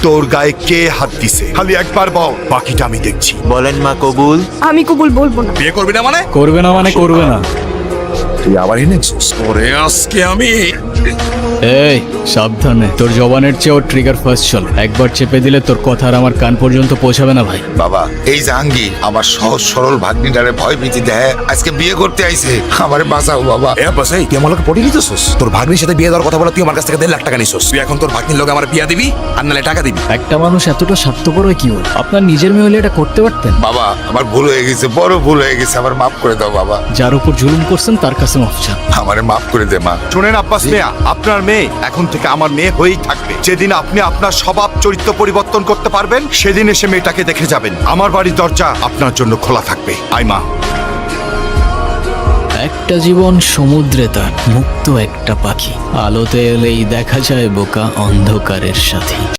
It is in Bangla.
তোর গায়ে কে হাত দিছে খালি একবার বল, বাকিটা আমি দেখছি। বলেন মা কবুল। আমি কবুল বলবো না। বিয়ে করবি না মানে? করবে না মানে করবে না। তুই আবার এনেছিস ওরে, আজকে আমি এই সাবধানে, তোর জবানের চেয়েও ট্রিগার ফার্স্ট চল। একবার চেপে দিলে তোর কথা আর আমার কান পর্যন্ত পৌঁছাবে না ভাই। বাবা, এই জাহাঙ্গীর আমার সহজ সরল ভাগ্নিটারে ভয় ভীতি দেয়, আজকে বিয়ে করতে আইছে, আমারে বাঁচাও বাবা। এ বাস, এই তুই আমার লোকে পড়ে নিতেছস? তোর ভাগ্নির সাথে বিয়ে দেওয়ার কথা বলে তুই আমার কাছ থেকে 1.5 লাখ টাকা নিছস। তুই এখন তোর ভাগ্নির লোকে আমার বিয়া দিবি আর নালে টাকা দিবি? একটা মানুষ এতটা স্বার্থপর হয় কি হল? আপনার নিজের মেয়ে হলে এটা করতে পারতেন। বাবা, আমার ভুল হয়ে গেছে, বড় ভুল হয়ে গেছে, আমার মাফ করে দাও বাবা, যার উপর জুলুম করছেন তার কাছে মাফ চান। আমারে মাফ করে দে মা। শুনেন আব্বাস মিয়া, আপনার মেয়ে এখন থেকে আমার মেয়ে হয়েই থাকবে। যেদিন আপনি আপনার স্বভাব চরিত্র পরিবর্তন করতে পারবেন, সেদিন এসে মেয়েটাকে দেখে যাবেন। আমার বাড়ির দরজা আপনার জন্য খোলা থাকবে। আই মা। একটা জীবন সমুদ্রে তার মুক্ত একটা পাখি, আলোতে এলেই দেখা যায় বোকা অন্ধকারের সাথী।